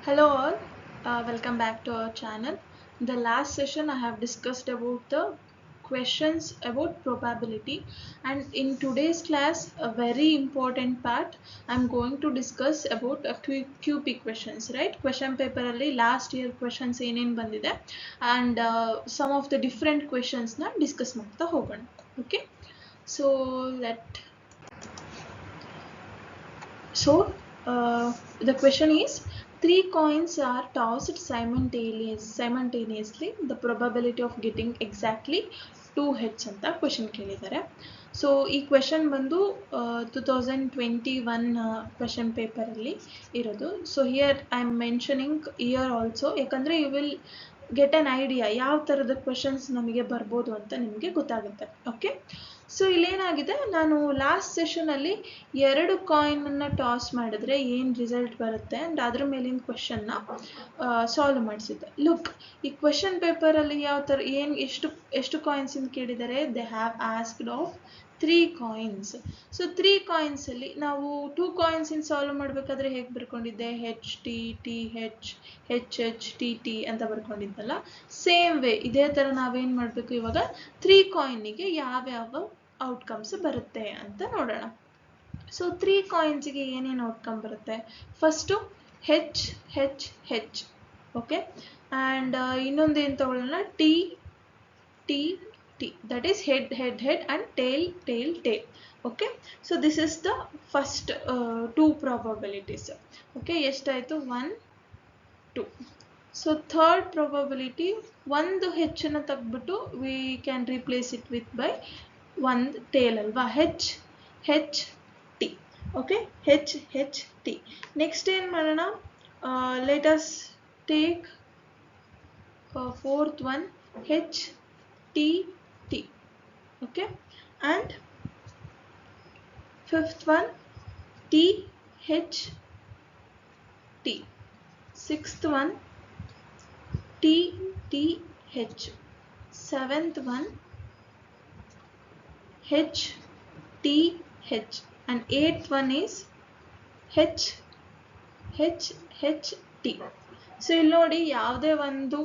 Hello all, welcome back to our channel. In the last session I have discussed about the questions about probability, and in today's class a very important part I'm going to discuss about QP questions, right? Question paper alli last year questions ಏನೇನು ಬಂದಿದೆ and some of the different questions na discuss ಮಾಡ್ತಾ ಹೋಗೋಣ. Okay, so the question is, three coins are tossed simultaneously. The probability of getting exactly two heads ಅಂತ question ಕೇಳಿದ್ದಾರೆ. So ಈ question ಬಂದು 2021 question ಪೇಪರಲ್ಲಿ ಇರೋದು. So here I am mentioning year also, ಯಾಕಂದರೆ you will get an idea ಯಾವ ಥರದ questions ನಮಗೆ ಬರ್ಬೋದು ಅಂತ ನಿಮಗೆ ಗೊತ್ತಾಗುತ್ತೆ. ಓಕೆ, ಸೊ ಇಲ್ಲೇನಾಗಿದೆ, ನಾನು ಲಾಸ್ಟ್ ಸೆಷನಲ್ಲಿ 2 ಕಾಯಿನನ್ನು ಟಾಸ್ ಮಾಡಿದ್ರೆ ಏನು ರಿಸಲ್ಟ್ ಬರುತ್ತೆ ಆ್ಯಂಡ್ ಅದ್ರ ಮೇಲಿನ ಕ್ವೆಶನ್ನ ಸಾಲ್ವ್ ಮಾಡಿಸಿದ್ದೆ. ಲುಕ್, ಈ ಕ್ವೆಶನ್ ಪೇಪರಲ್ಲಿ ಯಾವ ಥರ ಎಷ್ಟು ಕಾಯಿನ್ಸಿಂದ ಕೇಳಿದ್ದಾರೆ, they have asked of 3 coins. So 3 ಕಾಯಿನ್ಸಲ್ಲಿ ನಾವು 2 ಕಾಯಿನ್ಸಿಂದ ಸಾಲ್ವ್ ಮಾಡಬೇಕಾದ್ರೆ ಹೇಗೆ ಬರ್ಕೊಂಡಿದ್ದೆ, ಹೆಚ್ T T H H H T T ಅಂತ ಬರ್ಕೊಂಡಿದ್ದಲ್ಲ. ಸೇಮ್ ವೇ ಇದೇ ಥರ ನಾವೇನು ಮಾಡಬೇಕು, ಇವಾಗ 3 ಕಾಯಿನಿಗೆ ಯಾವ್ಯಾವ ಔಟ್ಕಮ್ಸ್ ಬರುತ್ತೆ ಅಂತ ನೋಡೋಣ. ಸೊ 3 ಕಾಯಿನ್ಸಿಗೆ ಏನೇನು ಔಟ್ಕಮ್ ಬರುತ್ತೆ, first H H H. Okay, and ಇನ್ನೊಂದು ಏನು ತಗೊಳ್ಳೋಣ, T T T, that is head head head and tail tail tail. Okay, so this is the first 2 probabilities. Okay, ಎಷ್ಟಾಯಿತು, 1 2. ಸೊ ಥರ್ಡ್ ಪ್ರಾಬಬಿಲಿಟಿ, ಒಂದು ಹೆಚ್ಚನ್ನು ತೆಗೆದ್ಬಿಟ್ಟು we can replace it with by ಒಂದು tail ಅಲ್ವಾ, H H T. Okay, H H T. Next ಏನು ಮಾಡೋಣ, let us take fourth one, H T T. Okay, and fifth one, T H T. Sixth one, T T H. Seventh one, H T H, and eighth one is H H H T. So ಇಲ್ಲಿ ನೋಡಿ, ಯಾವುದೇ ಒಂದು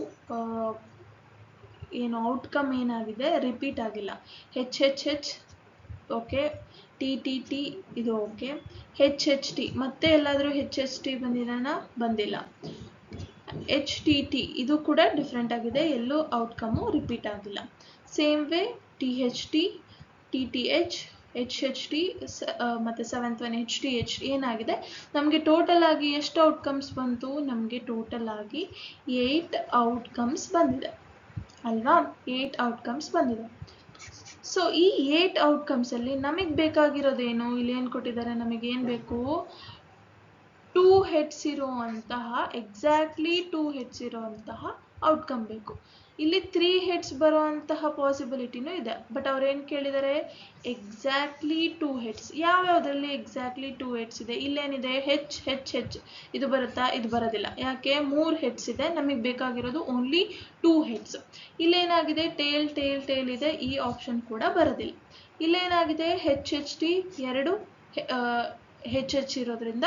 ಏನು outcome ಏನಾಗಿದೆ repeat ಆಗಿಲ್ಲ. H H H okay, T T T ಇದು okay, H H T ಮತ್ತೆ ಎಲ್ಲಾದರೂ ಹೆಚ್ ಹೆಚ್ ಟಿ ಬಂದಿಲ್ಲ. ಎಚ್ ಟಿ ಟಿ ಇದು ಕೂಡ ಡಿಫ್ರೆಂಟ್ ಆಗಿದೆ, ಎಲ್ಲೂ ಔಟ್ಕಮ್ಮು ರಿಪೀಟ್ ಆಗಿಲ್ಲ. Same way T H T, T T H, H H T ಮತ್ತು seventh one H T H ಏನಾಗಿದೆ, ನಮಗೆ ಟೋಟಲ್ ಆಗಿ ಎಷ್ಟು ಔಟ್ಕಮ್ಸ್ ಬಂತು, ನಮಗೆ ಟೋಟಲ್ ಆಗಿ 8 ಔಟ್ಕಮ್ಸ್ ಬಂದಿದೆ ಅಲ್ವಾ, 8 ಔಟ್ಕಮ್ಸ್ ಬಂದಿದೆ. ಸೊ ಈ 8 ಔಟ್ಕಮ್ಸಲ್ಲಿ ನಮಗೆ ಬೇಕಾಗಿರೋದೇನು, ಇಲ್ಲಿ ಏನು ಕೊಟ್ಟಿದ್ದಾರೆ, ನಮಗೇನು ಬೇಕು, 2 ಹೆಡ್ಸ್ ಇರುವಂತಹ, ಎಕ್ಸಾಕ್ಟ್ಲಿ 2 ಹೆಡ್ಸ್ ಇರುವಂತಹ ಔಟ್ಕಮ್ ಬೇಕು. ಇಲ್ಲಿ 3 ಹೆಡ್ಸ್ ಬರುವಂತಹ ಪಾಸಿಬಿಲಿಟಿನೂ ಇದೆ, ಬಟ್ ಅವ್ರೇನು ಕೇಳಿದ್ದಾರೆ, ಎಕ್ಸಾಕ್ಟ್ಲಿ 2 ಹೆಡ್ಸ್. ಯಾವ್ಯಾವುದರಲ್ಲಿ ಎಕ್ಸಾಕ್ಟ್ಲಿ 2 ಹೆಡ್ಸ್ ಇದೆ, ಇಲ್ಲೇನಿದೆ, ಹೆಚ್ ಹೆಚ್ ಹೆಚ್ ಇದು ಬರುತ್ತಾ, ಇದು ಬರೋದಿಲ್ಲ. ಯಾಕೆ, 3 ಹೆಡ್ಸ್ ಇದೆ, ನಮಗೆ ಬೇಕಾಗಿರೋದು ಓನ್ಲಿ 2 ಹೆಡ್ಸ್. ಇಲ್ಲೇನಾಗಿದೆ, ಟೇಲ್ ಟೇಲ್ ಟೇಲ್ ಇದೆ, ಈ ಆಪ್ಷನ್ ಕೂಡ ಬರೋದಿಲ್ಲ. ಇಲ್ಲೇನಾಗಿದೆ, ಹೆಚ್ ಹೆಚ್ ಟಿ 2 ಹೆಚ್ ಹೆಚ್ ಇರೋದ್ರಿಂದ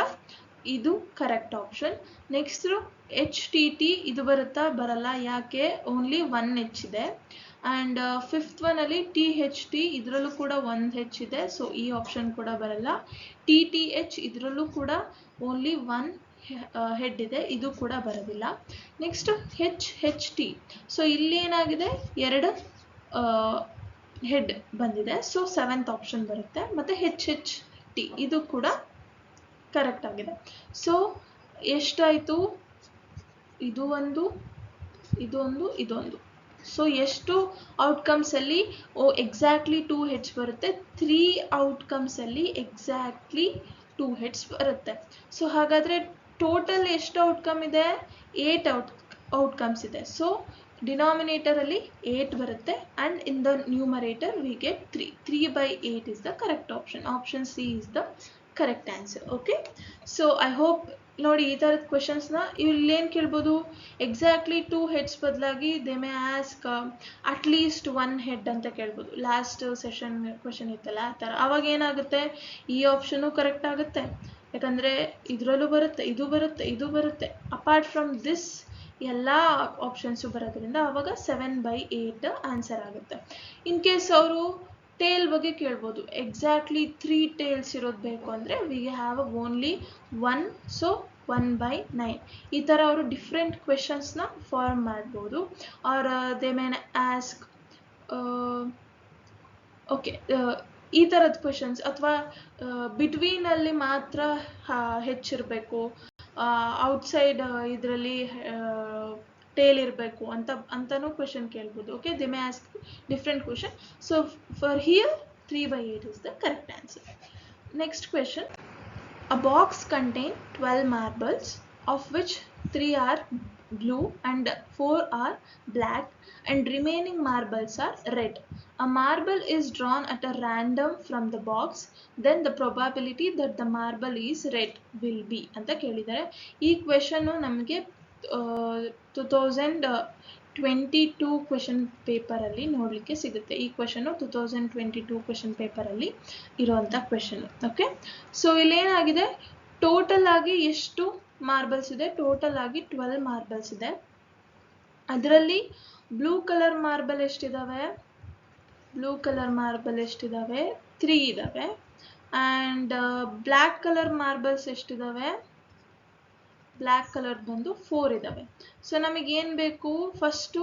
ಇದು correct option. Next H T T ಇದು ಬರುತ್ತಾ, ಬರಲ್ಲ. ಯಾಕೆ, ಓನ್ಲಿ 1 ಹೆಚ್ ಇದೆ. ಆ್ಯಂಡ್ ಫಿಫ್ತ್ ಒನಲ್ಲಿ ಟಿ ಹೆಚ್ ಟಿ ಇದರಲ್ಲೂ ಕೂಡ 1 ಹೆಚ್ ಇದೆ, ಸೊ ಈ ಆಪ್ಷನ್ ಕೂಡ ಬರಲ್ಲ. ಟಿ ಟಿ ಎಚ್ ಇದರಲ್ಲೂ ಕೂಡ ಓನ್ಲಿ 1 ಹೆಡ್ ಇದೆ, ಇದು ಕೂಡ ಬರೋದಿಲ್ಲ. ನೆಕ್ಸ್ಟ್ ಹೆಚ್ ಹೆಚ್ ಟಿ, ಸೊ ಇಲ್ಲಿ ಏನಾಗಿದೆ, 2 ಹೆಡ್ ಬಂದಿದೆ, ಸೊ 7th ಆಪ್ಷನ್ ಬರುತ್ತೆ. ಮತ್ತು ಹೆಚ್ ಹೆಚ್ ಟಿ ಇದು ಕೂಡ ಕರೆಕ್ಟ್ ಆಗಿದೆ. ಸೊ ಎಷ್ಟಾಯಿತು, ಇದು ಒಂದು, ಇದೊಂದು, ಇದೊಂದು. ಸೊ ಎಷ್ಟು ಔಟ್ಕಮ್ಸಲ್ಲಿ ಎಕ್ಸಾಕ್ಟ್ಲಿ 2 ಹೆಡ್ಸ್ ಬರುತ್ತೆ, 3 ಔಟ್ಕಮ್ಸಲ್ಲಿ ಎಕ್ಸಾಕ್ಟ್ಲಿ 2 ಹೆಡ್ಸ್ ಬರುತ್ತೆ. ಸೊ ಹಾಗಾದರೆ ಟೋಟಲ್ ಎಷ್ಟು ಔಟ್ಕಮ್ ಇದೆ, 8 ಔಟ್ಕಮ್ಸ್ ಇದೆ. ಸೊ ಡಿನಾಮಿನೇಟರಲ್ಲಿ 8 ಬರುತ್ತೆ, and in the numerator we get 3. 3/8 is the correct option. Option C is the correct answer. Okay, so I hope ನೋಡಿ ಈ ಥರದ ಕ್ವೆಶನ್ಸ್ನ ಇಲ್ಲೇನು ಕೇಳ್ಬೋದು, ಎಕ್ಸಾಕ್ಟ್ಲಿ 2 heads ಬದಲಾಗಿ they may ask at least 1 head ಅಂತ ಕೇಳ್ಬೋದು. ಲಾಸ್ಟ್ ಸೆಷನ್ ಕ್ವೆಶನ್ ಇತ್ತಲ್ಲ ಆ ಥರ. ಅವಾಗ ಏನಾಗುತ್ತೆ, ಈ ಆಪ್ಷನು ಕರೆಕ್ಟ್ ಆಗುತ್ತೆ, ಯಾಕಂದರೆ ಇದರಲ್ಲೂ ಬರುತ್ತೆ, ಇದು ಬರುತ್ತೆ, ಇದು ಬರುತ್ತೆ. ಅಪಾರ್ಟ್ ಫ್ರಮ್ ದಿಸ್ ಎಲ್ಲ ಆಪ್ಷನ್ಸು ಬರೋದ್ರಿಂದ ಅವಾಗ 7/8 ಆನ್ಸರ್ ಆಗುತ್ತೆ. ಇನ್ ಕೇಸ್ ಅವರು ಟೇಲ್ ಬಗ್ಗೆ ಕೇಳ್ಬೋದು, ಎಕ್ಸಾಕ್ಟ್ಲಿ 3 tails ಇರೋದು ಬೇಕು ಅಂದರೆ ವಿ ಹ್ಯಾವ್ ಓನ್ಲಿ 1, ಸೊ 1/9. ಈ ಥರ ಅವರು ಡಿಫ್ರೆಂಟ್ ಕ್ವೆಶನ್ಸ್ನ ಫಾರ್ಮ್ ಮಾಡ್ಬೋದು. Or they may ask okay ಈ ಥರದ ಕ್ವೆಶನ್ಸ್, ಅಥವಾ ಬಿಟ್ವೀನಲ್ಲಿ ಮಾತ್ರ ಹೆಚ್ಚಿರಬೇಕು, ಔಟ್ಸೈಡ್ ಇದರಲ್ಲಿ ಟೇಲ್ ಇರಬೇಕು ಅಂತನೂ ಕ್ವೆಶನ್ ಕೇಳ್ಬೋದು. Okay, they may ask different question. So for here 3/8 is the correct answer. Next question. A box contains 12 marbles, of which 3 are blue and 4 are black, and remaining marbles are red. A marble is drawn at a random from the box, then the probability that the marble is red will be ಅಂತ ಕೇಳಿದ್ದಾರೆ. ಈ question ನಮಗೆ 2022 question ಪೇಪರಲ್ಲಿ ನೋಡಲಿಕ್ಕೆ ಸಿಗುತ್ತೆ. ಈ question 2022 question ಪೇಪರಲ್ಲಿ ಇರುವಂಥ ಕ್ವೆಶನ್. ಓಕೆ, ಸೊ ಇಲ್ಲೇನಾಗಿದೆ, ಟೋಟಲ್ ಆಗಿ ಎಷ್ಟು ಮಾರ್ಬಲ್ಸ್ ಇದೆ, ಟೋಟಲ್ ಆಗಿ 12 ಮಾರ್ಬಲ್ಸ್ ಇದೆ. ಅದರಲ್ಲಿ ಬ್ಲೂ ಕಲರ್ ಮಾರ್ಬಲ್ ಎಷ್ಟಿದ್ದಾವೆ, ಬ್ಲೂ ಕಲರ್ ಮಾರ್ಬಲ್ ಎಷ್ಟಿದ್ದಾವೆ, 3 ಇದ್ದಾವೆ. ಆ್ಯಂಡ್ ಬ್ಲ್ಯಾಕ್ ಕಲರ್ ಮಾರ್ಬಲ್ಸ್ ಎಷ್ಟಿದ್ದಾವೆ, ಬ್ಲ್ಯಾಕ್ ಕಲರ್ ಬಂದು 4 ಇದ್ದಾವೆ. ಸೊ ನಮಗೇನು ಬೇಕು, ಫಸ್ಟು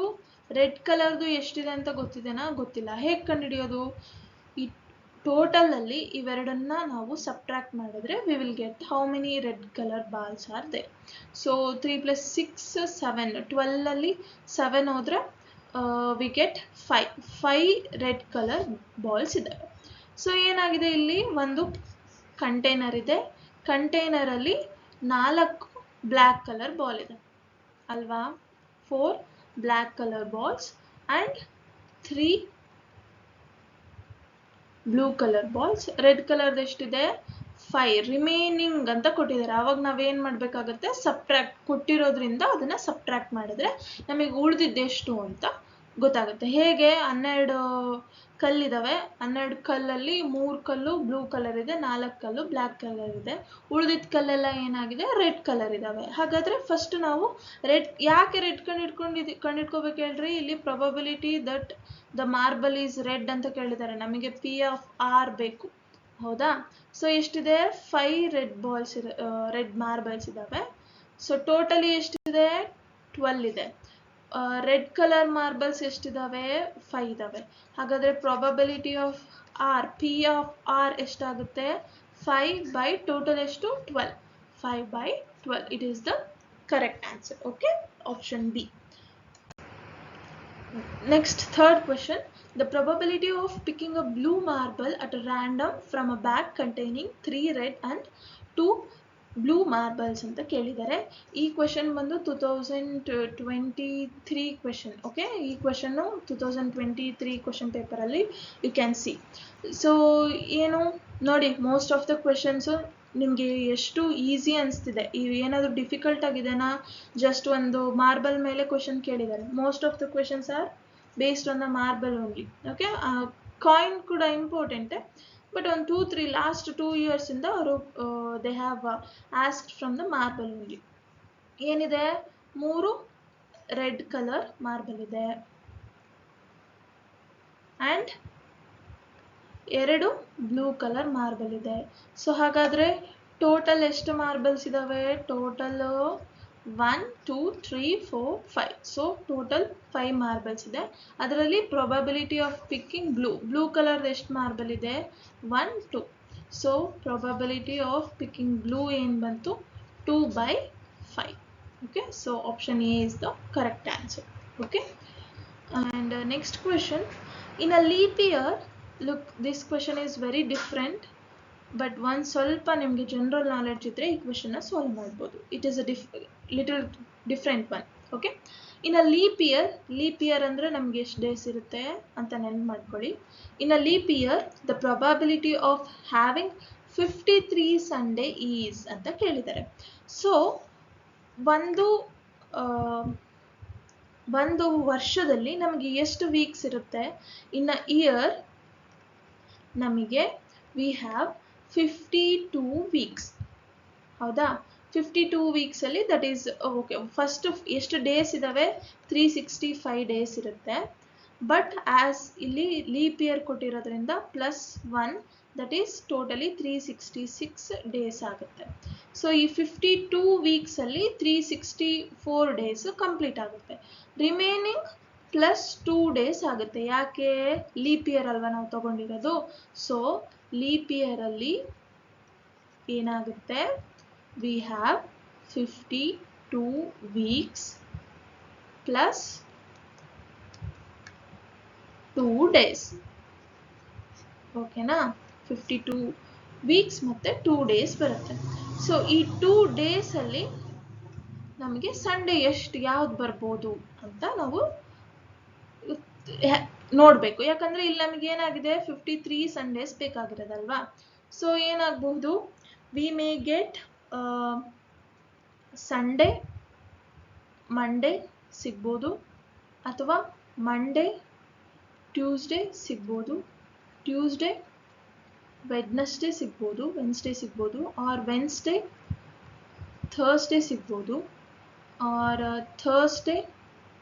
ರೆಡ್ ಕಲರ್ದು ಎಷ್ಟಿದೆ ಅಂತ ಗೊತ್ತಿದೆನಾ, ಗೊತ್ತಿಲ್ಲ. ಹೇಗೆ ಕಂಡುಹಿಡಿಯೋದು, ಈ ಟೋಟಲಲ್ಲಿ ಇವೆರಡನ್ನ ನಾವು ಸಬ್ಟ್ರಾಕ್ಟ್ ಮಾಡಿದ್ರೆ we will get how many red colour balls are they. So 3 + 6 7, 12ಅಲ್ಲಿ 7 ಹೋದರೆ we get 5 red colour balls ಇದ್ದಾವೆ. ಸೊ ಏನಾಗಿದೆ, ಇಲ್ಲಿ ಒಂದು ಕಂಟೈನರ್ ಇದೆ, ಕಂಟೈನರಲ್ಲಿ 4 ಬ್ಲ್ಯಾಕ್ ಕಲರ್ ಬಾಲ್ ಇದೆ ಅಲ್ವಾ, 4 black colour balls and 3 blue colour balls. Red ಕಲರ್ದು ಎಷ್ಟಿದೆ, 5 ರಿಮೈನಿಂಗ್ ಅಂತ ಕೊಟ್ಟಿದ್ದಾರೆ. ಆವಾಗ ನಾವೇನು ಮಾಡಬೇಕಾಗತ್ತೆ, ಸಬ್ಟ್ರಾಕ್ಟ್ ಕೊಟ್ಟಿರೋದ್ರಿಂದ ಅದನ್ನು ಸಬ್ಟ್ರಾಕ್ಟ್ ಮಾಡಿದ್ರೆ ನಮಗೆ ಉಳಿದಿದ್ದೆಷ್ಟು ಅಂತ ಗೊತ್ತಾಗುತ್ತೆ. ಹೇಗೆ, 12 ಕಲ್ಲಿದ್ದಾವೆ, 12 ಕಲ್ಲಲ್ಲಿ 3 ಕಲ್ಲು ಬ್ಲೂ ಕಲರ್ ಇದೆ, 4 ಕಲ್ಲು ಬ್ಲ್ಯಾಕ್ ಕಲರ್ ಇದೆ, ಉಳಿದಿದ್ದ ಕಲ್ಲೆಲ್ಲ ಏನಾಗಿದೆ, ರೆಡ್ ಕಲರ್ ಇದ್ದಾವೆ. ಹಾಗಾದರೆ ಫಸ್ಟ್ ನಾವು ರೆಡ್, ಯಾಕೆ ರೆಡ್ ಕಂಡಿಡ್ಕೋಬೇಕು ಹೇಳ್ರಿ, ಇಲ್ಲಿ probability that the marble is red ಅಂತ ಕೇಳಿದ್ದಾರೆ, ನಮಗೆ P(r) ಬೇಕು, ಹೌದಾ. ಸೊ ಎಷ್ಟಿದೆ, 5 ರೆಡ್ ಮಾರ್ಬಲ್ಸ್ ಇದ್ದಾವೆ. ಸೊ ಟೋಟಲಿ ಎಷ್ಟಿದೆ, 12 ಇದೆ. ರೆಡ್ ಕಲರ್ ಮಾರ್ಬಲ್ಸ್ ಎಷ್ಟಿದ್ದಾವೆ, 5 ಇದ್ದಾವೆ. ಹಾಗಾದರೆ ಪ್ರಾಬಬಿಲಿಟಿ ಆಫ್ ಆರ್, P(r) ಎಷ್ಟಾಗುತ್ತೆ, 5 ಟೋಟಲ್ ಎಷ್ಟು, 12. 5/12 it is the correct answer. Okay, option B. Next, third question. The probability of picking a blue marble at a random from a bag containing 3 red and 2 blue marbles ಅಂತ ಕೇಳಿದ್ದಾರೆ. ಈ question ಬಂದು 2023 question. Okay, ಈ question 2023 question ಪೇಪರಲ್ಲಿ you can see. So ಏನು ನೋಡಿ, most of the questions ನಿಮಗೆ ಎಷ್ಟು ಈಸಿ ಅನಿಸ್ತಿದೆ, ಏನಾದರೂ ಡಿಫಿಕಲ್ಟ್ ಆಗಿದೆನಾ, ಜಸ್ಟ್ ಒಂದು ಮಾರ್ಬಲ್ ಮೇಲೆ ಕ್ವೆಶನ್ ಕೇಳಿದ್ದಾರೆ. Most of the questions are based on the marble only. Okay, coin ಕೂಡ ಇಂಪಾರ್ಟೆಂಟೆ, ಬಟ್ ಒಂದು 2-3 ಲಾಸ್ಟ್ 2 ಇಯರ್ಸಿಂದ ಅವರು they have asked from the marble only. ಏನಿದೆ, 3 ರೆಡ್ ಕಲರ್ ಮಾರ್ಬಲ್ ಇದೆ ಆ್ಯಂಡ್ 2 ಬ್ಲೂ ಕಲರ್ ಮಾರ್ಬಲ್ ಇದೆ. ಸೊ ಹಾಗಾದರೆ ಟೋಟಲ್ ಎಷ್ಟು ಮಾರ್ಬಲ್ಸ್ ಇದ್ದಾವೆ, ಟೋಟಲ್ 1 2 3 4 5. ಸೊ ಟೋಟಲ್ 5 ಮಾರ್ಬಲ್ಸ್ ಇದೆ. ಅದರಲ್ಲಿ probability of picking blue colour ಎಷ್ಟು ಮಾರ್ಬಲ್ ಇದೆ, 1 2. So probability of picking blue ಏನು ಬಂತು, 2/5. Okay, so option A is the correct answer. Okay, and next question. In a leap year, look this question is very different, but ಒಂದು ಸ್ವಲ್ಪ ನಿಮಗೆ general knowledge ಇದ್ದರೆ ಈ ಕ್ವೆಶನ್ನ solve ಮಾಡ್ಬೋದು. It is a little different one. Okay, in a leap year ಅಂದರೆ ನಮಗೆ ಎಷ್ಟು ಡೇಸ್ ಇರುತ್ತೆ ಅಂತ ನೆನ್ಪು ಮಾಡ್ಕೊಳ್ಳಿ. ಇನ್ a leap year the probability of having 53 Sunday is ಅಂತ ಕೇಳಿದ್ದಾರೆ. ಸೊ ಒಂದು ವರ್ಷದಲ್ಲಿ ನಮಗೆ ಎಷ್ಟು ವೀಕ್ಸ್ ಇರುತ್ತೆ? ಇನ್ ಅ ಇಯರ್ ನಮಗೆ ವಿ ಹ್ಯಾವ್ 52 ವೀಕ್ಸ್. ಹೌದಾ? 52 ವೀಕ್ಸ್ ಅಲ್ಲಿ ದಟ್ ಈಸ್ ಓಕೆ. ಫಸ್ಟ್ ಎಷ್ಟು ಡೇಸ್ ಇದಾವೆ? 365 ಡೇಸ್ ಇರುತ್ತೆ. ಬಟ್ ಆಸ್ ಇಲ್ಲಿ ಲೀಪ್ ಇಯರ್ ಕೊಟ್ಟಿರೋದ್ರಿಂದ +1 ದಟ್ ಈಸ್ ಟೋಟಲಿ 366 ಡೇಸ್ ಆಗುತ್ತೆ. ಸೊ ಈ 52 ವೀಕ್ಸ್ ಅಲ್ಲಿ 364 ಡೇಸ್ ಕಂಪ್ಲೀಟ್ ಆಗುತ್ತೆ. ರಿಮೈನಿಂಗ್ +2 ಡೇಸ್ ಆಗುತ್ತೆ. ಯಾಕೆ? ಲೀಪ್ ಇಯರ್ ಅಲ್ವಾ ನಾವು ತಗೊಂಡಿರೋದು. ಸೊ ಲೀಪ್ ಇಯರ್ ಅಲ್ಲಿ ಏನಾಗುತ್ತೆ? we have 52 weeks plus 2 days. ಓಕೆನಾ? 52 ವೀಕ್ಸ್ ಮತ್ತೆ 2 ಡೇಸ್ ಬರುತ್ತೆ. ಸೊ ಈ 2 ಡೇಸ್ ಅಲ್ಲಿ ನಮಗೆ ಸಂಡೇ ಯಾವ್ದು ಬರ್ಬೋದು ಅಂತ ನಾವು ನೋಡಬೇಕು. ಯಾಕಂದ್ರೆ ಇಲ್ಲಿ ನಮಗೆ ಏನಾಗಿದೆ 53 ಸಂಡೇಸ್ ಬೇಕಾಗಿರೋದಲ್ವಾ. ಸೊ ಏನಾಗಬಹುದು? We may get Sunday Monday ಸಿಗ್ಬೋದು, ಅಥವಾ ಮಂಡೇ ಟ್ಯೂಸ್ಡೇ ಸಿಗ್ಬೋದು, ಟ್ಯೂಸ್ಡೇ ವೆಡ್ನೆಸ್ಡೇ ಸಿಗ್ಬೋದು, ವೆನ್ಸ್ಡೇ ಸಿಗ್ಬೋದು, ಆರ್ ವೆನ್ಸ್ಡೇ ಥರ್ಸ್ಡೇ ಸಿಗ್ಬೋದು, ಆರ್ ಥರ್ಸ್ಡೇ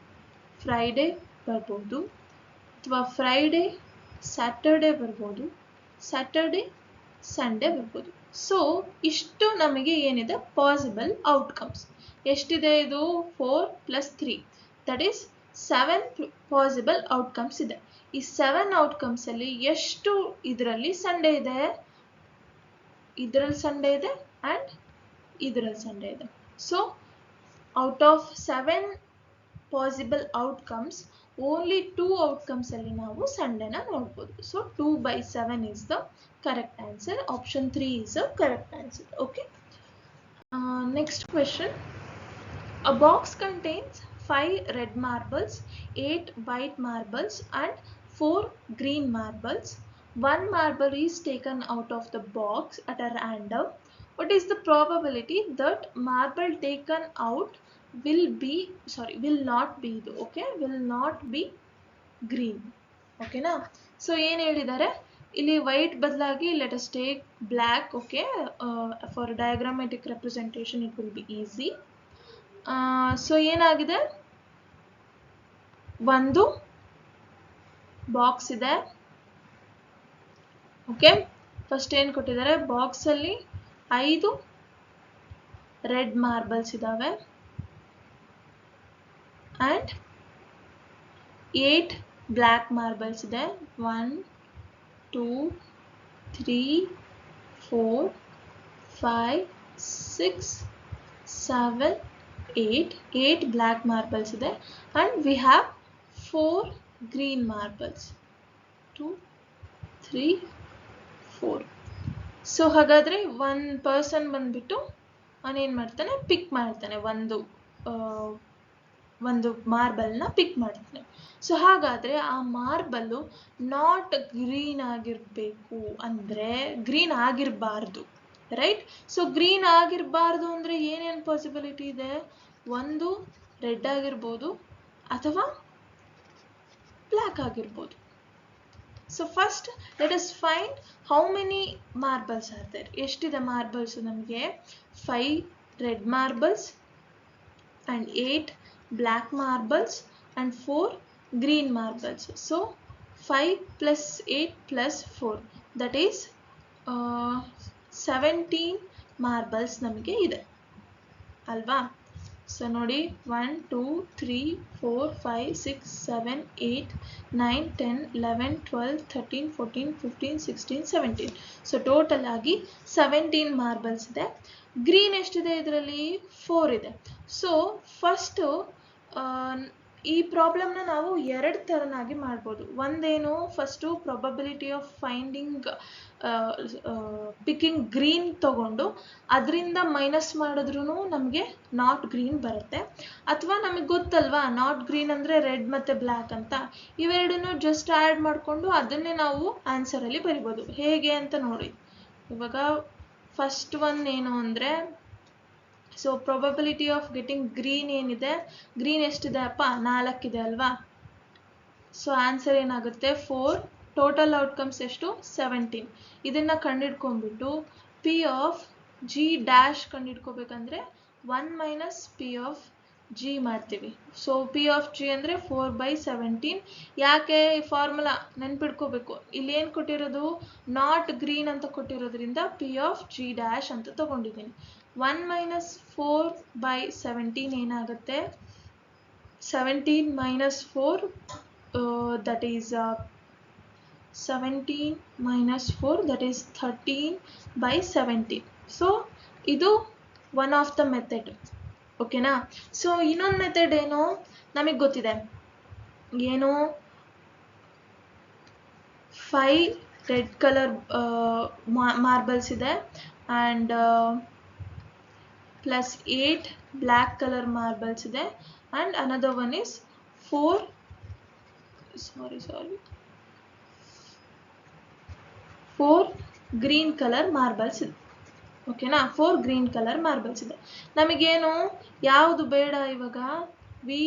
ಫ್ರೈಡೇ ಬರ್ಬೋದು, ಅಥವಾ ಫ್ರೈಡೇ ಸ್ಯಾಟರ್ಡೇ ಬರ್ಬೋದು, ಸ್ಯಾಟರ್ಡೇ ಸಂಡೇ ಬರ್ಬೋದು. ಸೊ ಇಷ್ಟು ನಮಗೆ ಏನಿದೆ ಪಾಸಿಬಲ್ ಔಟ್ಕಮ್ಸ್. ಎಷ್ಟಿದೆ ಇದು? 4 + 3 ದಟ್ ಈಸ್ 7 ಪಾಸಿಬಲ್ ಔಟ್ಕಮ್ಸ್ ಇದೆ. ಈ 7 ಔಟ್ಕಮ್ಸ್ ಅಲ್ಲಿ ಎಷ್ಟು ಇದರಲ್ಲಿ ಸಂಡೇ ಇದೆ? ಇದರಲ್ಲಿ ಸಂಡೇ ಇದೆ ಅಂಡ್ ಇದರಲ್ಲಿ ಸಂಡೇ ಇದೆ. So out of 7 possible outcomes only 2 outcomes ಅಲ್ಲಿ ನಾವು ಸಂಡೇನ ನೋಡ್ಬೋದು. So 2/7 is the correct answer. Option 3 is the correct answer. Okay. Next question. A box contains 5 red marbles, 8 white marbles and 4 green marbles. One marble is taken out of the box at a random. What is the probability that marble taken out will not be green? Okay na? So ಏನು ಹೇಳಿದ್ದಾರೆ ಇಲ್ಲಿ? White ಬದಲಾಗಿ let us take black. Okay, for diagrammatic representation it will be easy. So ಏನಾಗಿದೆ? ಒಂದು box ಇದೆ. Okay, first ಏನು ಕೊಟ್ಟಿದ್ದಾರೆ? Box ಅಲ್ಲಿ 5 ರೆಡ್ ಮಾರ್ಬಲ್ಸ್ ಇದಾವೆ ಅಂಡ್ 8 ಬ್ಲ್ಯಾಕ್ ಮಾರ್ಬಲ್ಸ್ ಇದೆ. 1 2 3 4 5 6 7 8 ಬ್ಲ್ಯಾಕ್ ಮಾರ್ಬಲ್ಸ್ ಇದೆ and we have 4 green marbles. 2 3 4. So ಹಾಗಾದ್ರೆ ಒನ್ ಪರ್ಸನ್ ಬಂದ್ಬಿಟ್ಟು ಅವನೇನು ಮಾಡ್ತಾನೆ? ಪಿಕ್ ಮಾಡ್ತಾನೆ, ಒಂದು ಮಾರ್ಬಲ್ನ ಪಿಕ್ ಮಾಡ್ತಾನೆ. ಸೊ ಹಾಗಾದ್ರೆ ಆ ಮಾರ್ಬಲ್ಲು ನಾಟ್ ಗ್ರೀನ್ ಆಗಿರಬೇಕು, ಅಂದರೆ ಗ್ರೀನ್ ಆಗಿರಬಾರ್ದು, ರೈಟ್? ಸೊ ಗ್ರೀನ್ ಆಗಿರಬಾರ್ದು ಅಂದರೆ ಏನೇನು ಪಾಸಿಬಿಲಿಟಿ ಇದೆ? ಒಂದು ರೆಡ್ ಆಗಿರ್ಬೋದು ಅಥವಾ ಬ್ಲ್ಯಾಕ್ ಆಗಿರ್ಬೋದು. So first let us find how many marbles are there. ಎಷ್ಟಿದೆ ಮಾರ್ಬಲ್ಸ್? ನಮಗೆ 5 red marbles and 8 black marbles and 4 green marbles. So 5 plus 8 plus 4 that is 17 marbles ನಮಗೆ ಇದೆ ಅಲ್ವಾ? ಸೊ ನೋಡಿ, 1 2 3 4 5 6 7 8 9 10 11 12 13 14 15 16 17. ಸೊ ಟೋಟಲ್ ಆಗಿ 17 ಮಾರ್ಬಲ್ಸ್ ಇದೆ. ಗ್ರೀನ್ ಎಷ್ಟಿದೆ ಇದರಲ್ಲಿ? 4 ಇದೆ. ಸೊ ಫಸ್ಟು ಈ ಪ್ರಾಬ್ಲಮ್ನ ನಾವು 2 ಥರನಾಗಿ ಮಾಡ್ಬೋದು. ಒಂದೇನು, first probability of finding picking green ತಗೊಂಡು ಅದರಿಂದ ಮೈನಸ್ ಮಾಡಿದ್ರೂ ನಮಗೆ ನಾಟ್ ಗ್ರೀನ್ ಬರುತ್ತೆ. ಅಥವಾ ನಮಗೆ ಗೊತ್ತಲ್ವಾ ನಾಟ್ ಗ್ರೀನ್ ಅಂದರೆ ರೆಡ್ ಮತ್ತು ಬ್ಲ್ಯಾಕ್ ಅಂತ, ಇವೆರಡನ್ನೂ ಜಸ್ಟ್ ಆ್ಯಡ್ ಮಾಡಿಕೊಂಡು ಅದನ್ನೇ ನಾವು ಆನ್ಸರಲ್ಲಿ ಬರಿಬೋದು. ಹೇಗೆ ಅಂತ ನೋಡಿ. ಇವಾಗ ಫಸ್ಟ್ ಒನ್ ಏನು ಅಂದರೆ so probability of getting green ಏನಿದೆ, ಗ್ರೀನ್ ಎಷ್ಟಿದೆ ಅಪ್ಪ 4 ಇದೆ ಅಲ್ವಾ. ಸೊ ಆನ್ಸರ್ ಏನಾಗುತ್ತೆ 4. ಟೋಟಲ್ ಔಟ್ಕಮ್ಸ್ ಎಷ್ಟು 17. ಇದನ್ನ ಕಂಡಿಡ್ಕೊಂಡ್ಬಿಟ್ಟು ಪಿ ಆಫ್ ಜಿ ಡ್ಯಾಶ್ ಕಂಡಿಡ್ಕೋಬೇಕಂದ್ರೆ 1 ಮೈನಸ್ ಪಿ ಆಫ್ ಜಿ ಮಾಡ್ತೀವಿ. ಸೊ ಪಿ ಆಫ್ ಜಿ ಅಂದರೆ 4/17. ಯಾಕೆ ಈ ಫಾರ್ಮುಲಾ ನೆನ್ಪಿಡ್ಕೋಬೇಕು, ಇಲ್ಲಿ ಏನು ಕೊಟ್ಟಿರೋದು ನಾಟ್ ಗ್ರೀನ್ ಅಂತ ಕೊಟ್ಟಿರೋದ್ರಿಂದ ಪಿ ಆಫ್ ಜಿ ಡ್ಯಾಶ್ ಅಂತ ತಗೊಂಡಿದ್ದೀನಿ. 1 ಮೈನಸ್ 4/17 ಏನಾಗುತ್ತೆ 17 minus 4 that is 17 minus 4 that is 13/17. so ಇದು one of the method. ಓಕೆನಾ. ಸೊ ಇನ್ನೊಂದು ಮೆಥಡ್ ಏನು ನಮಗೆ ಗೊತ್ತಿದೆ, ಏನು 5 ರೆಡ್ ಕಲರ್ ಮಾರ್ಬಲ್ಸ್ ಇದೆ and plus 8 black colour marbles ಇದೆ and another one is 4 green color marbles ಇದೆ. ಓಕೆನಾ, 4 ಗ್ರೀನ್ ಕಲರ್ ಮಾರ್ಬಲ್ಸ್ ಇದೆ. ನಮಗೇನು ಯಾವುದು ಬೇಡ ಇವಾಗ, we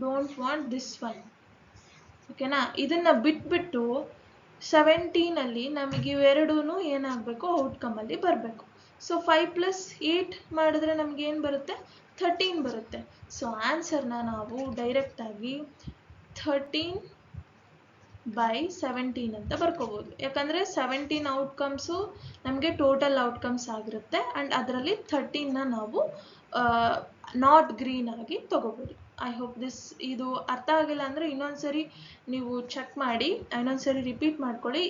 don't want this one. ಓಕೆನಾ, ಇದನ್ನ ಬಿಟ್ಬಿಟ್ಟು 17ಅಲ್ಲಿ ನಮಗೆ ಇವೆರಡೂ ಏನಾಗಬೇಕು ಔಟ್ಕಮಲ್ಲಿ ಬರಬೇಕು. ಸೊ 5 + 8 ಮಾಡಿದ್ರೆ ನಮ್ಗೆ ಏನು ಬರುತ್ತೆ 13 ಬರುತ್ತೆ. ಸೊ ಆನ್ಸರ್ನ ನಾವು ಡೈರೆಕ್ಟಾಗಿ 13/17 ಅಂತ ಬರ್ಕೋಬೋದು. ಯಾಕಂದರೆ 17 ಔಟ್ಕಮ್ಸು ನಮಗೆ ಟೋಟಲ್ ಔಟ್ಕಮ್ಸ್ ಆಗಿರುತ್ತೆ ಆ್ಯಂಡ್ ಅದರಲ್ಲಿ 13ನ ನಾವು ನಾಟ್ ಗ್ರೀನ್ ಆಗಿ ತಗೋಬೋದು. ಐ ಹೋಪ್ ಇದು ಅರ್ಥ ಆಗಿಲ್ಲ ಅಂದರೆ ಇನ್ನೊಂದ್ಸರಿ ನೀವು ಚೆಕ್ ಮಾಡಿ, ಇನ್ನೊಂದ್ಸರಿ ರಿಪೀಟ್ ಮಾಡ್ಕೊಳ್ಳಿ.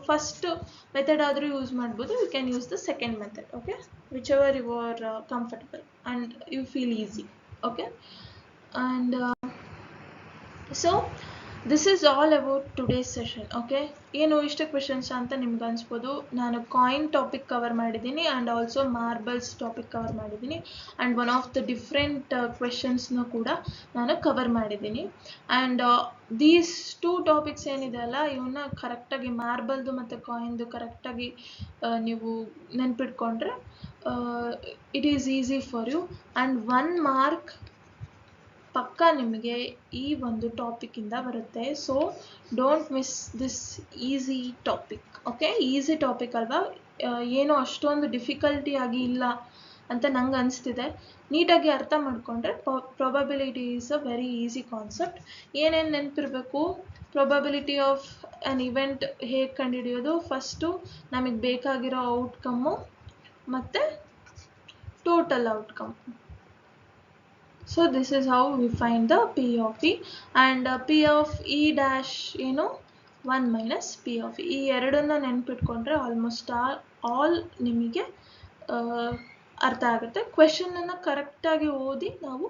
ಫಸ್ಟ್ ಮೆಥಡ್ ಆದರೂ ಯೂಸ್ ಮಾಡ್ಬೋದು, you can use the second method. Okay, whichever you are comfortable and you feel easy. Okay, and so this is all about today's session. Okay, ಏನು ಇಷ್ಟು questions ಅಂತ ನಿಮ್ಗೆ ಅನಿಸ್ಬೋದು. ನಾನು coin topic cover ಮಾಡಿದ್ದೀನಿ and also marbles topic cover ಮಾಡಿದ್ದೀನಿ and one of the different ಕ್ವೆಶನ್ಸ್ನ ಕೂಡ ನಾನು ಕವರ್ ಮಾಡಿದ್ದೀನಿ. ಆ್ಯಂಡ್ ದೀಸ್ 2 ಟಾಪಿಕ್ಸ್ ಏನಿದೆ ಅಲ್ಲ, ಇವನ್ನ ಕರೆಕ್ಟಾಗಿ ಮಾರ್ಬಲ್ದು ಮತ್ತು ಕಾಯಿನ್ದು ಕರೆಕ್ಟಾಗಿ ನೀವು ನೆನ್ಪಿಟ್ಕೊಂಡ್ರೆ it is easy for you and 1 mark ಪಕ್ಕ ನಿಮಗೆ ಈ ಒಂದು ಟಾಪಿಕ್ಕಿಂದ ಬರುತ್ತೆ. So don't miss this easy topic. Okay, easy topic ಅಲ್ವಾ, ಏನೋ ಅಷ್ಟೊಂದು ಡಿಫಿಕಲ್ಟಿ ಆಗಿ ಇಲ್ಲ ಅಂತ ನಂಗೆ ಅನಿಸ್ತಿದೆ. ನೀಟಾಗಿ ಅರ್ಥ ಮಾಡಿಕೊಂಡ್ರೆ probability is a very easy concept. ಏನೇನು ನೆನಪಿರಬೇಕು, ಪ್ರಾಬಬಿಲಿಟಿ ಆಫ್ ಆ್ಯನ್ ಇವೆಂಟ್ ಹೇಗೆ ಕಂಡುಹಿಡಿಯೋದು, ಫಸ್ಟು ನಮಗೆ ಬೇಕಾಗಿರೋ ಔಟ್ಕಮ್ಮು ಮತ್ತು total outcome. So this is how we find the P of E and P of E dash ಏನು 1 minus P of E. ಈ ಎರಡನ್ನ ನೆನ್ಪಿಟ್ಕೊಂಡ್ರೆ almost all ನಿಮಗೆ ಅರ್ಥ ಆಗುತ್ತೆ. ಕ್ವೆಶನನ್ನು ಕರೆಕ್ಟಾಗಿ ಓದಿ ನಾವು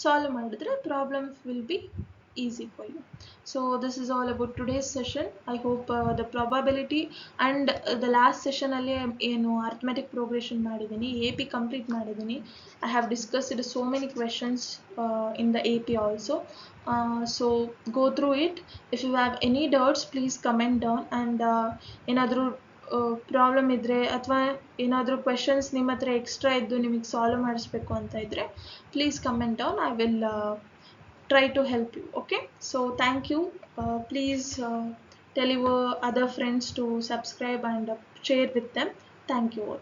ಸಾಲ್ವ್ ಮಾಡಿದ್ರೆ problem will be easy for you. So this is all about today's session. I hope the probability and the last session ಅಲ್ಲಿ ಏನು arithmetic progression ಮಾಡಿದ್ದೀನಿ, AP complete ಮಾಡಿದ್ದೀನಿ. I have discussed so many questions in the AP also. So go through it. If you have any doubts, please comment down and ಏನಾದರೂ problem ಇದ್ದರೆ ಅಥವಾ ಏನಾದರೂ questions ನಿಮ್ಮ ಹತ್ರ ಎಕ್ಸ್ಟ್ರಾ ಇದ್ದು ನಿಮಗೆ ಸಾಲ್ವ್ ಮಾಡಿಸ್ಬೇಕು ಅಂತ ಇದ್ದರೆ please comment down. I will try to help you. Okay, so thank you. Please tell your other friends to subscribe and share with them. Thank you all.